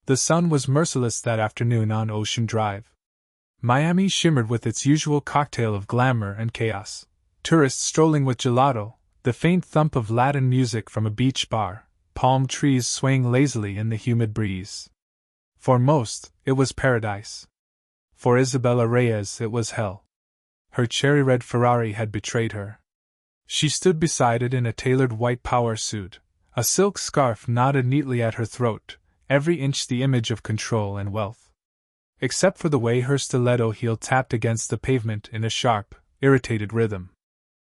The sun was merciless that afternoon on Ocean Drive. Miami shimmered with its usual cocktail of glamour and chaos. Tourists strolling with gelato, the faint thump of Latin music from a beach bar, palm trees swaying lazily in the humid breeze. For most, it was paradise. For Isabella Reyes, it was hell. Her cherry-red Ferrari had betrayed her. She stood beside it in a tailored white power suit, a silk scarf knotted neatly at her throat, every inch the image of control and wealth. Except for the way her stiletto heel tapped against the pavement in a sharp, irritated rhythm.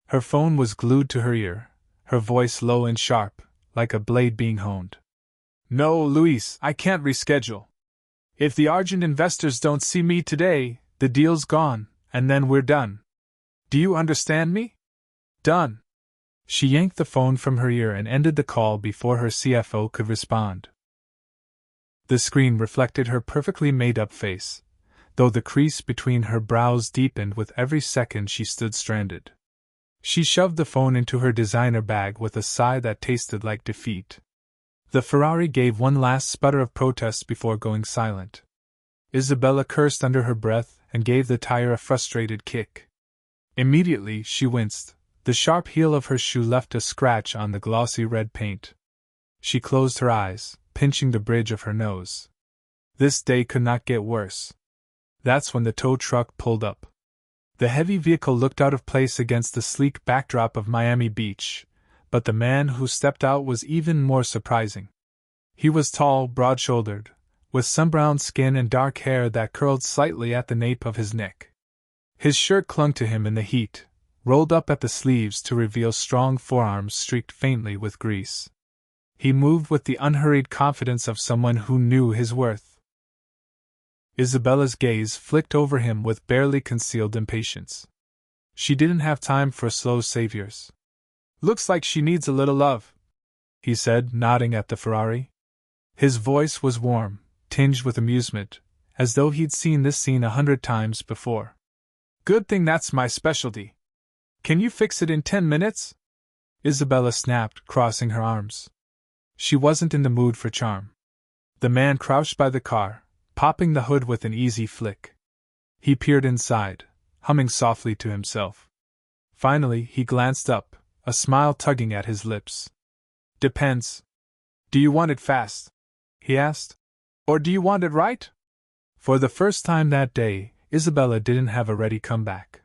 Her phone was glued to her ear, her voice low and sharp, like a blade being honed. "No, Luis, I can't reschedule. If the Argent investors don't see me today, the deal's gone, and then we're done. Do you understand me? Done." She yanked the phone from her ear and ended the call before her CFO could respond. The screen reflected her perfectly made-up face, though the crease between her brows deepened with every second she stood stranded. She shoved the phone into her designer bag with a sigh that tasted like defeat. The Ferrari gave one last sputter of protest before going silent. Isabella cursed under her breath and gave the tire a frustrated kick. Immediately she winced. The sharp heel of her shoe left a scratch on the glossy red paint. She closed her eyes, pinching the bridge of her nose. This day could not get worse. That's when the tow truck pulled up. The heavy vehicle looked out of place against the sleek backdrop of Miami Beach, but the man who stepped out was even more surprising. He was tall, broad-shouldered, with sun-browned skin and dark hair that curled slightly at the nape of his neck. His shirt clung to him in the heat, rolled up at the sleeves to reveal strong forearms streaked faintly with grease. He moved with the unhurried confidence of someone who knew his worth. Isabella's gaze flicked over him with barely concealed impatience. She didn't have time for slow saviors. "Looks like she needs a little love," he said, nodding at the Ferrari. His voice was warm, tinged with amusement, as though he'd seen this scene 100 times before. "Good thing that's my specialty. Can you fix it in 10 minutes? Isabella snapped, crossing her arms. She wasn't in the mood for charm. The man crouched by the car, popping the hood with an easy flick. He peered inside, humming softly to himself. Finally, he glanced up, a smile tugging at his lips. "Depends. Do you want it fast?" he asked. "Or do you want it right?" For the first time that day, Isabella didn't have a ready comeback.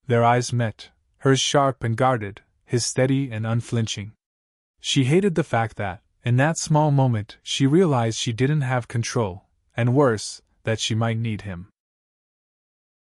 Their eyes met, hers sharp and guarded, his steady and unflinching. She hated the fact that, in that small moment, she realized she didn't have control, and worse, that she might need him.